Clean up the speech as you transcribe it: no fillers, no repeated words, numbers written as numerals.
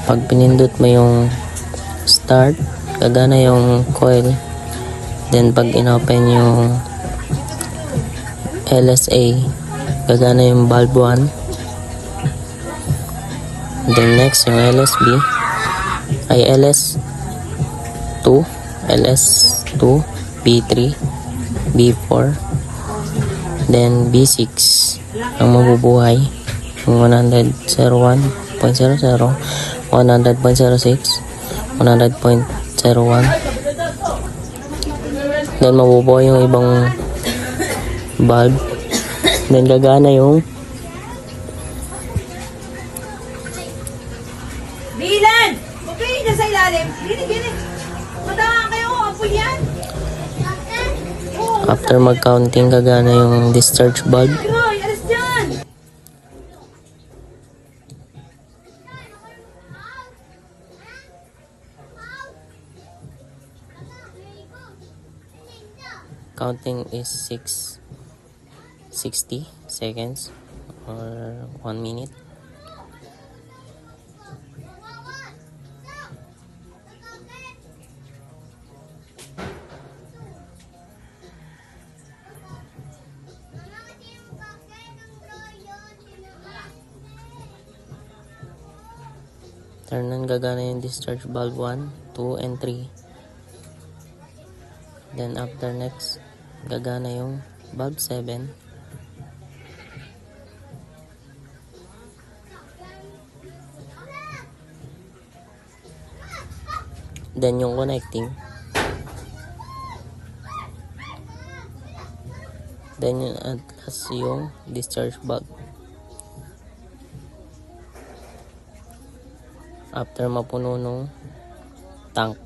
Pag pinindot mo yung start, gagana yung coil. Then pag inopen yung LSA, gagana yung valve 1. Then next yung LSB ay LS2, LS2, B3, B4, then B6 ang mabubuhay yung 100.01.00, 100.06, 100.01. Then mabubuhay yung ibang valve. Then gagana yung Bilan! Okay, nasa ilalim. Gini. Matawa kayo, apoy yan. after mag-counting, gagana yung discharge valve. Groy, alas dyan! Counting is 60 seconds or 1 minute. Turnan, gagana yung discharge valve 1, 2, and 3. Then after next, gagana yung valve 7. Then yung connecting. Then yung at last yung discharge valve. After mapuno nung tank.